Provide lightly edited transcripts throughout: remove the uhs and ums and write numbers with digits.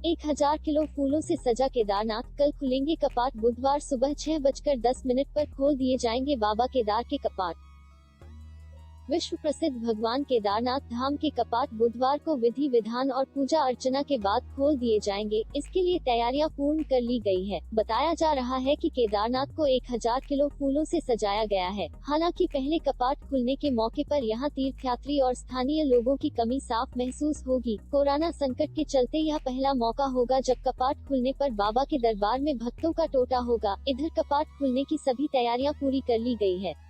1000 kilo फूलों से सजा केदारनाथ, कल खुलेंगे कपाट। बुधवार सुबह 6:10 पर खोल दिए जाएंगे बाबा केदार के कपाट। विश्व प्रसिद्ध भगवान केदारनाथ धाम के कपाट बुधवार को विधि विधान और पूजा अर्चना के बाद खोल दिए जाएंगे। इसके लिए तैयारियां पूर्ण कर ली गई है। बताया जा रहा है कि केदारनाथ को 1000 किलो फूलों से सजाया गया है। हालांकि पहले कपाट खुलने के मौके पर यहां तीर्थयात्री और स्थानीय लोगों की कमी साफ महसूस होगी। कोरोना संकट के चलते यह पहला मौका होगा जब कपाट खुलने पर बाबा के दरबार में भक्तों का टोटा होगा। इधर कपाट खुलने की सभी तैयारियां पूरी कर ली गई है।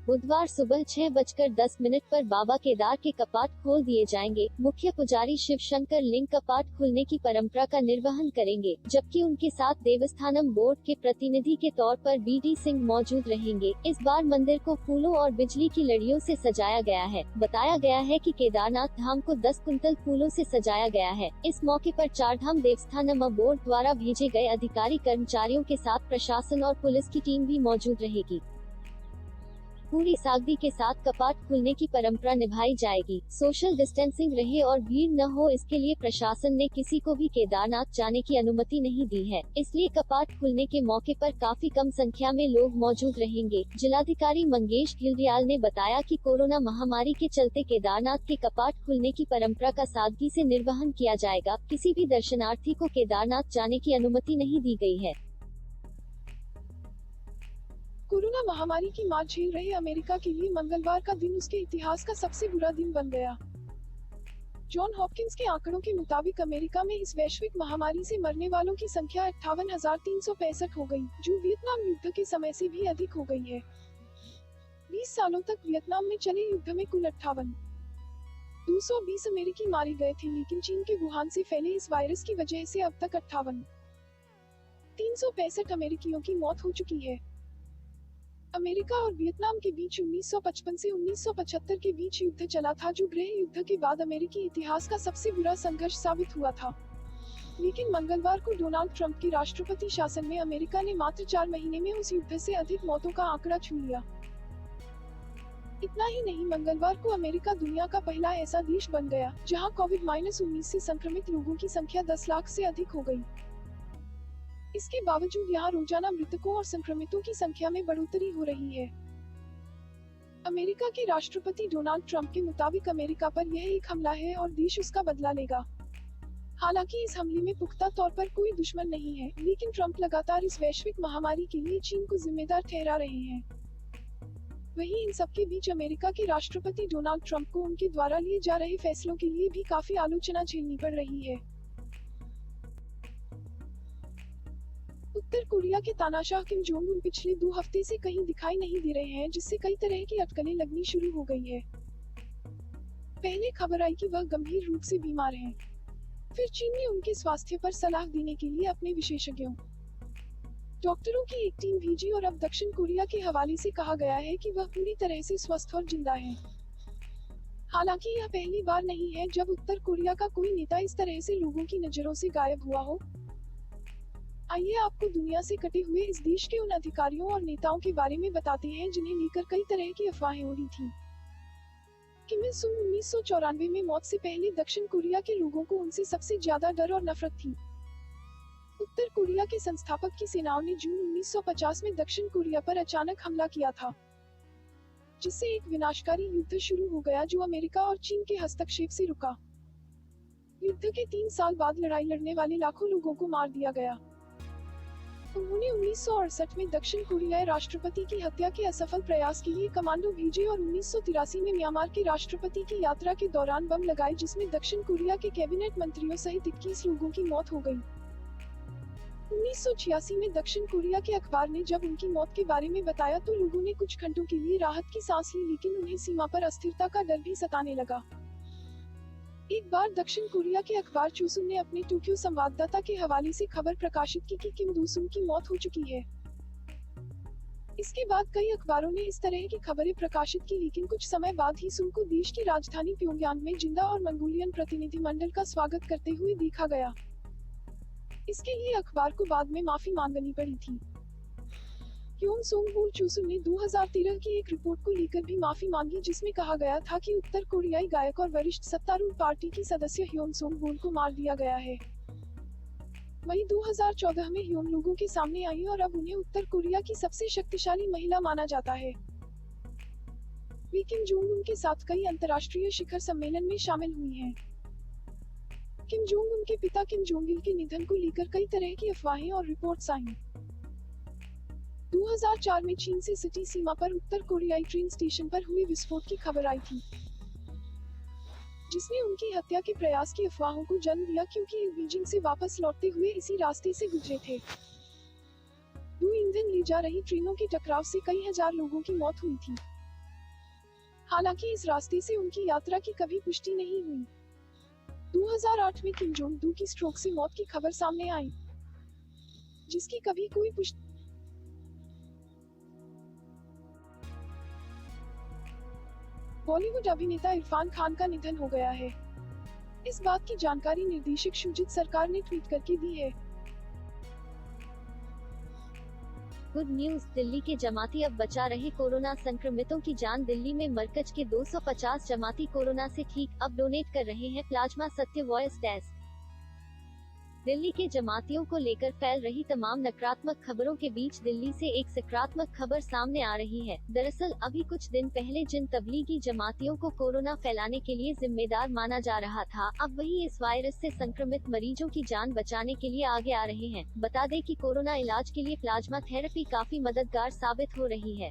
बुधवार सुबह 6:10 पर बाबा केदार के कपाट खोल दिए जाएंगे। मुख्य पुजारी शिव शंकर लिंग कपाट खुलने की परंपरा का निर्वहन करेंगे, जबकि उनके साथ देवस्थानम बोर्ड के प्रतिनिधि के तौर पर BD सिंह मौजूद रहेंगे। इस बार मंदिर को फूलों और बिजली की लड़ियों से सजाया गया है। बताया गया है कि केदारनाथ धाम को 10 कुंतल फूलों से सजाया गया है। इस मौके पर चारधाम देवस्थानम बोर्ड द्वारा भेजे गए अधिकारी कर्मचारियों के साथ प्रशासन और पुलिस की टीम भी मौजूद रहेगी। पूरी सादगी के साथ कपाट खुलने की परंपरा निभाई जाएगी। सोशल डिस्टेंसिंग रहे और भीड़ न हो, इसके लिए प्रशासन ने किसी को भी केदारनाथ जाने की अनुमति नहीं दी है। इसलिए कपाट खुलने के मौके पर काफी कम संख्या में लोग मौजूद रहेंगे। जिलाधिकारी मंगेश घिल्डियाल ने बताया कि कोरोना महामारी के चलते केदारनाथ के कपाट खुलने की परंपरा का सादगी से निर्वहन किया जाएगा। किसी भी दर्शनार्थी को केदारनाथ जाने की अनुमति नहीं दी गई है। कोरोना महामारी की मार झेल रहे अमेरिका के लिए मंगलवार का दिन उसके इतिहास का सबसे बुरा दिन बन गया। जॉन हॉपकिंस के आंकड़ों के मुताबिक अमेरिका में इस वैश्विक महामारी से मरने वालों की संख्या 58,365 हो गई, जो वियतनाम युद्ध के समय से भी अधिक हो गई है। 20 सालों तक वियतनाम में चले युद्ध में कुल 220 अमेरिकी मारे गए थे, लेकिन चीन के वुहान से फैले इस वायरस की वजह से अब तक 58,365 अमेरिकियों की मौत हो चुकी है। अमेरिका और वियतनाम के बीच 1955 से 1975 के बीच युद्ध चला था, जो गृह युद्ध के बाद अमेरिकी इतिहास का सबसे बुरा संघर्ष साबित हुआ था। लेकिन मंगलवार को डोनाल्ड ट्रंप के राष्ट्रपति शासन में अमेरिका ने मात्र 4 महीने में उस युद्ध से अधिक मौतों का आंकड़ा छू लिया। इतना ही नहीं, मंगलवार को अमेरिका दुनिया का पहला ऐसा देश बन गया जहां कोविड-19 से संक्रमित लोगों की संख्या 10 लाख से अधिक हो गई। इसके बावजूद यहाँ रोजाना मृतकों और संक्रमितों की संख्या में बढ़ोतरी हो रही है। अमेरिका के राष्ट्रपति डोनाल्ड ट्रंप के मुताबिक अमेरिका पर यह एक हमला है और देश उसका बदला लेगा। हालांकि इस हमले में पुख्ता तौर पर कोई दुश्मन नहीं है, लेकिन ट्रंप लगातार इस वैश्विक महामारी के लिए चीन को जिम्मेदार ठहरा रहे हैं। वहीं इन सबके बीच अमेरिका के राष्ट्रपति डोनाल्ड ट्रंप को उनके द्वारा लिए जा रहे फैसलों के लिए भी काफी आलोचना झेलनी पड़ रही है। उत्तर कोरिया के तानाशाह किम जोंग उन पिछले 2 हफ्ते से कहीं दिखाई नहीं दे रहे हैं, जिससे कई तरह की अटकलें लगनी शुरू हो गई है। पहले खबर आई कि वह गंभीर रूप से बीमार हैं। फिर चीन ने उनके स्वास्थ्य पर सलाह देने के लिए अपने विशेषज्ञों डॉक्टरों की एक टीम भेजी और अब दक्षिण कोरिया के हवाले से कहा गया है कि वह पूरी तरह से स्वस्थ और जिंदा हैं। हालांकि यह पहली बार नहीं है जब उत्तर कोरिया का कोई नेता इस तरह से लोगों की नजरों से गायब हुआ हो। आइए आपको दुनिया से कटे हुए इस देश के उन अधिकारियों और नेताओं के बारे में बताते हैं जिन्हें लेकर कई तरह की अफवाहें उड़ी थी। किम इल सुंग 1994 में मौत से पहले दक्षिण कोरिया के लोगों को उनसे सबसे ज्यादा डर और नफरत थी। उत्तर कोरिया के संस्थापक की सेनाओं ने जून 1950 में दक्षिण कोरिया पर अचानक हमला किया था, जिससे एक विनाशकारी युद्ध शुरू हो गया जो अमेरिका और चीन के हस्तक्षेप से रुका। युद्ध के 3 साल बाद लड़ाई लड़ने वाले लाखों लोगों को मार दिया गया। उन्होंने 1968 में दक्षिण कोरियाई राष्ट्रपति की हत्या के असफल प्रयास के लिए कमांडो भेजे और 1983 में म्यांमार के राष्ट्रपति की यात्रा के दौरान बम लगाए, जिसमें दक्षिण कोरिया के कैबिनेट मंत्रियों सहित 21 लोगों की मौत हो गई। 1986 में दक्षिण कोरिया के अखबार ने जब उनकी मौत के बारे में बताया तो लोगों ने कुछ घंटों के लिए राहत की सांस ली, लेकिन उन्हें सीमा पर अस्थिरता का डर भी सताने लगा। एक बार दक्षिण कोरिया के अखबार चोसुन ने अपने टोक्यो संवाददाता के हवाले से खबर प्रकाशित की कि किम दो-सुंग की मौत हो चुकी है। इसके बाद कई अखबारों ने इस तरह की खबरें प्रकाशित की, लेकिन कुछ समय बाद ही सुंग को देश की राजधानी प्योंगयांग में जिंदा और मंगोलियन प्रतिनिधिमंडल का स्वागत करते हुए देखा गया। इसके लिए अखबार को बाद में माफी मांगनी पड़ी थी। ह्योन सोंग-होल चुसुल ने 2013 की एक रिपोर्ट को लेकर भी माफी मांगी जिसमें कहा गया था कि उत्तर कोरियाई गायक और वरिष्ठ सत्तारूढ़ पार्टी की सदस्य ह्योन सोंग-होल को मार दिया गया है। वहीं 2014 में ह्योन लोगों के सामने आई और अब उन्हें उत्तर कोरिया की सबसे शक्तिशाली महिला माना जाता है। वे किम जोंग उन के साथ कई अंतर्राष्ट्रीय शिखर सम्मेलन में शामिल हुई हैं। किम जोंग उन के पिता किम जोंग इल के निधन को लेकर कई तरह की अफवाहें और रिपोर्ट्स आईं। 2004 में चीन से सिटी सीमा पर उत्तर कोरियाई ट्रेन स्टेशन पर हुए विस्फोट की खबर आई थी, जिसने उनकी हत्या के प्रयास की अफवाहों को जन्म दिया क्योंकि वे बीजिंग से वापस लौटते हुए इसी रास्ते से गुजरे थे। दो ईंधन ले जा रही ट्रेनों के टकराव से कई हजार लोगों की मौत हुई थी। हालांकि इस रास्ते से उनकी यात्रा की कभी पुष्टि नहीं हुई। 2008 में किम जोंग दू की स्ट्रोक से मौत की खबर सामने आई, जिसकी कभी कोई पुष्टि। बॉलीवुड अभिनेता इरफान खान का निधन हो गया है। इस बात की जानकारी निर्देशक शुजित सरकार ने ट्वीट करके दी है। गुड न्यूज, दिल्ली के जमाती अब बचा रहे कोरोना संक्रमितों की जान। दिल्ली में मरकज के 250 जमाती कोरोना से ठीक, अब डोनेट कर रहे हैं प्लाज्मा। सत्य वॉइस डेस्क। दिल्ली के जमातियों को लेकर फैल रही तमाम नकारात्मक खबरों के बीच दिल्ली से एक सकारात्मक खबर सामने आ रही है। दरअसल अभी कुछ दिन पहले जिन तबलीगी जमातियों को कोरोना फैलाने के लिए जिम्मेदार माना जा रहा था, अब वही इस वायरस से संक्रमित मरीजों की जान बचाने के लिए आगे आ रहे हैं। बता दें कि कोरोना इलाज के लिए प्लाज्मा थेरेपी काफी मददगार साबित हो रही है।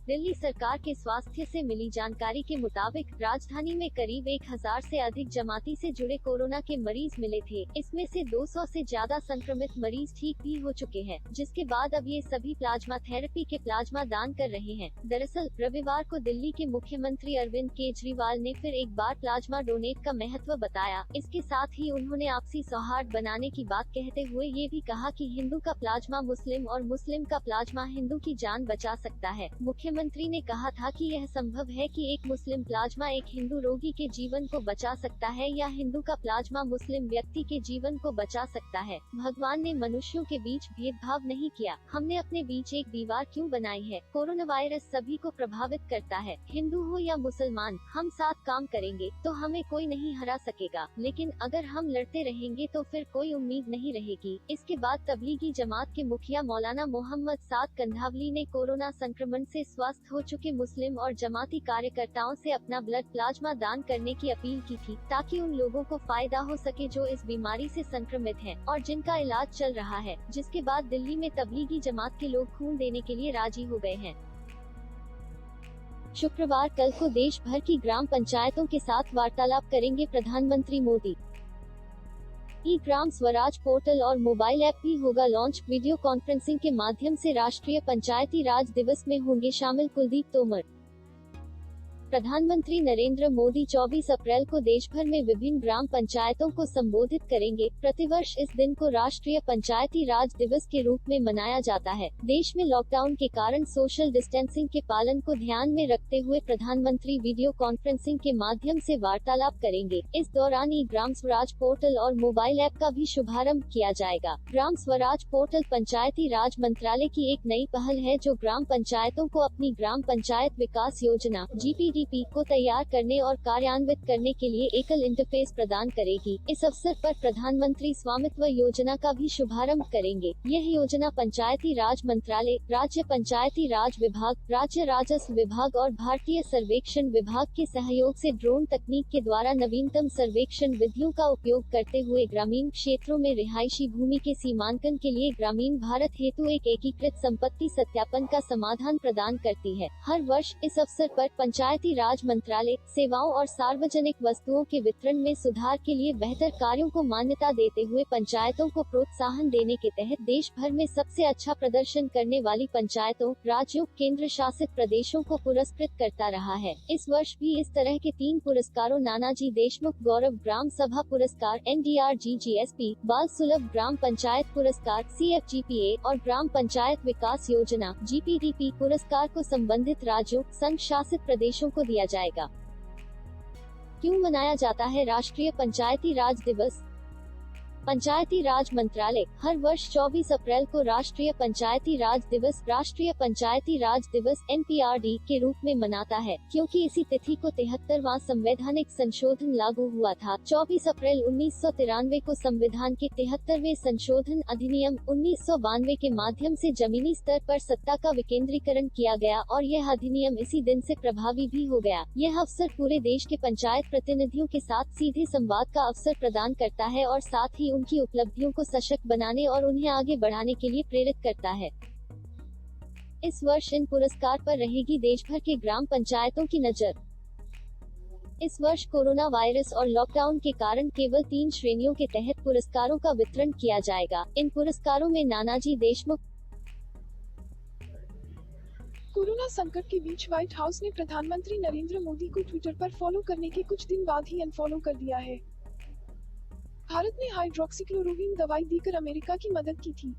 दिल्ली सरकार के स्वास्थ्य से मिली जानकारी के मुताबिक राजधानी में करीब 1000 से अधिक जमाती से जुड़े कोरोना के मरीज मिले थे। इसमें से 200 से ज्यादा संक्रमित मरीज ठीक भी हो चुके हैं, जिसके बाद अब ये सभी प्लाज्मा थेरेपी के प्लाज्मा दान कर रहे हैं। दरअसल रविवार को दिल्ली के मुख्यमंत्री अरविंद केजरीवाल ने फिर एक बार प्लाज्मा डोनेट का महत्व बताया। इसके साथ ही उन्होंने आपसी सौहार्द बनाने की बात कहते हुए ये भी कहा कि हिंदू का प्लाज्मा मुस्लिम और मुस्लिम का प्लाज्मा हिंदू की जान बचा सकता है। मुख्यमंत्री ने कहा था कि यह संभव है कि एक मुस्लिम प्लाज्मा एक हिंदू रोगी के जीवन को बचा सकता है या हिंदू का प्लाज्मा मुस्लिम व्यक्ति के जीवन को बचा सकता है। भगवान ने मनुष्यों के बीच भेदभाव नहीं किया। हमने अपने बीच एक दीवार क्यों बनाई है? कोरोना वायरस सभी को प्रभावित करता है, हिंदू हो या मुसलमान। हम साथ काम करेंगे तो हमें कोई नहीं हरा सकेगा, लेकिन अगर हम लड़ते रहेंगे तो फिर कोई उम्मीद नहीं रहेगी। इसके बाद तबलीगी जमात के मुखिया मौलाना मोहम्मद साद कंधावली ने कोरोना संक्रमण से स्वस्थ हो चुके मुस्लिम और जमाती कार्यकर्ताओं से अपना ब्लड प्लाज्मा दान करने की अपील की थी, ताकि उन लोगों को फायदा हो सके जो इस बीमारी से संक्रमित हैं और जिनका इलाज चल रहा है। जिसके बाद दिल्ली में तबलीगी जमात के लोग खून देने के लिए राजी हो गए हैं। शुक्रवार कल को देश भर की ग्राम पंचायतों के साथ वार्तालाप करेंगे प्रधानमंत्री मोदी। ई ग्राम स्वराज पोर्टल और मोबाइल ऐप भी होगा लॉन्च। वीडियो कॉन्फ्रेंसिंग के माध्यम से राष्ट्रीय पंचायती राज दिवस में होंगे शामिल कुलदीप तोमर। प्रधानमंत्री नरेंद्र मोदी 24 अप्रैल को देश भर में विभिन्न ग्राम पंचायतों को संबोधित करेंगे। प्रतिवर्ष इस दिन को राष्ट्रीय पंचायती राज दिवस के रूप में मनाया जाता है। देश में लॉकडाउन के कारण सोशल डिस्टेंसिंग के पालन को ध्यान में रखते हुए प्रधानमंत्री वीडियो कॉन्फ्रेंसिंग के माध्यम से वार्तालाप करेंगे। इस दौरान ई ग्राम स्वराज पोर्टल और मोबाइल ऐप का भी शुभारंभ किया जाएगा। ग्राम स्वराज पोर्टल पंचायती राज मंत्रालय की एक नई पहल है, जो ग्राम पंचायतों को अपनी ग्राम पंचायत विकास योजना GPDP को तैयार करने और कार्यान्वित करने के लिए एकल इंटरफेस प्रदान करेगी। इस अवसर पर प्रधानमंत्री स्वामित्व योजना का भी शुभारंभ करेंगे। यह योजना पंचायती राज मंत्रालय, राज्य पंचायती राज विभाग, राज्य राजस्व विभाग और भारतीय सर्वेक्षण विभाग के सहयोग से ड्रोन तकनीक के द्वारा नवीनतम सर्वेक्षण विधियों का उपयोग करते हुए ग्रामीण क्षेत्रों में रिहायशी भूमि के सीमांकन के लिए ग्रामीण भारत हेतु एक एकीकृत संपत्ति सत्यापन का समाधान प्रदान करती है। हर वर्ष इस अवसर पर पंचायती राज मंत्रालय सेवाओं और सार्वजनिक वस्तुओं के वितरण में सुधार के लिए बेहतर कार्यों को मान्यता देते हुए पंचायतों को प्रोत्साहन देने के तहत देश भर में सबसे अच्छा प्रदर्शन करने वाली पंचायतों, राज्यों, केंद्र शासित प्रदेशों को पुरस्कृत करता रहा है। इस वर्ष भी इस तरह के 3 पुरस्कारों नानाजी देशमुख गौरव ग्राम सभा पुरस्कार, NDRGGSP, बाल सुलभ ग्राम पंचायत पुरस्कार, CFGPA और ग्राम पंचायत विकास योजना GPDP पुरस्कार को संबंधित राज्यों, संघ शासित प्रदेशों को दिया जाएगा। क्यों मनाया जाता है राष्ट्रीय पंचायती राज दिवस? पंचायती राज मंत्रालय हर वर्ष 24 अप्रैल को राष्ट्रीय पंचायती राज दिवस NPRD के रूप में मनाता है, क्योंकि इसी तिथि को 73वां संवैधानिक संशोधन लागू हुआ था। 24 अप्रैल 1993 को संविधान के 73वें संशोधन अधिनियम 1992 के माध्यम से जमीनी स्तर पर सत्ता का विकेंद्रीकरण किया गया और यह अधिनियम इसी दिन से प्रभावी भी हो गया। यह अवसर पूरे देश के पंचायत प्रतिनिधियों के साथ सीधे संवाद का अवसर प्रदान करता है और साथ ही उनकी उपलब्धियों को सशक्त बनाने और उन्हें आगे बढ़ाने के लिए प्रेरित करता है। इस वर्ष इन पुरस्कार पर रहेगी देश भर के ग्राम पंचायतों की नजर। इस वर्ष कोरोना वायरस और लॉकडाउन के कारण केवल 3 श्रेणियों के तहत पुरस्कारों का वितरण किया जाएगा। इन पुरस्कारों में नानाजी देशमुख। कोरोना संकट के बीच व्हाइट हाउस ने प्रधानमंत्री नरेंद्र मोदी को ट्विटर पर फॉलो करने के कुछ दिन बाद ही अनफॉलो कर दिया है। भारत ने हाइड्रोक्सीक्लोरोक्विन दवाई देकर अमेरिका की मदद की थी।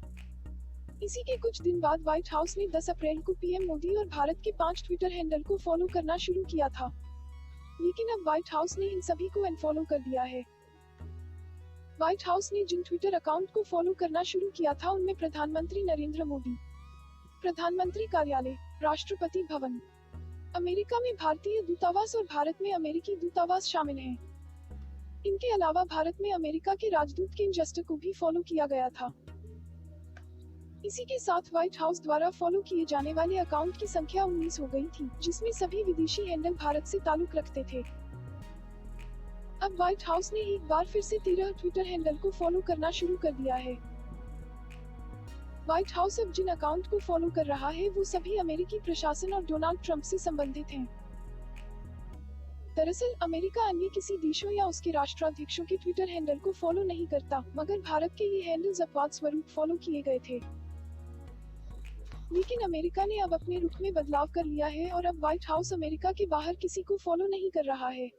इसी के कुछ दिन बाद व्हाइट हाउस ने 10 अप्रैल को पीएम मोदी और भारत के 5 ट्विटर हैंडल को फॉलो करना शुरू किया था, लेकिन अब व्हाइट हाउस ने इन सभी को अनफॉलो कर दिया है। व्हाइट हाउस ने जिन ट्विटर अकाउंट को फॉलो करना शुरू किया था उनमें प्रधानमंत्री नरेंद्र मोदी, प्रधानमंत्री कार्यालय, राष्ट्रपति भवन, अमेरिका में भारतीय दूतावास और भारत में अमेरिकी दूतावास शामिल हैं। इनके अलावा भारत में अमेरिका के राजदूत केन जस्टर को भी फॉलो किया गया था। इसी के साथ व्हाइट हाउस द्वारा फॉलो किए जाने वाले अकाउंट की संख्या 19 हो गई थी, जिसमें सभी विदेशी हैंडल भारत से ताल्लुक रखते थे। अब व्हाइट हाउस ने एक बार फिर से 13 ट्विटर हैंडल को फॉलो करना शुरू कर दिया है। व्हाइट हाउस अब जिन अकाउंट को फॉलो कर रहा है वो सभी अमेरिकी प्रशासन और डोनाल्ड ट्रंप से संबंधित हैं। दरअसल अमेरिका अन्य किसी देशों या उसके राष्ट्राध्यक्षों के ट्विटर हैंडल को फॉलो नहीं करता, मगर भारत के ये हैंडल्स अपवाद स्वरूप फॉलो किए गए थे। लेकिन अमेरिका ने अब अपने रुख में बदलाव कर लिया है और अब व्हाइट हाउस अमेरिका के बाहर किसी को फॉलो नहीं कर रहा है।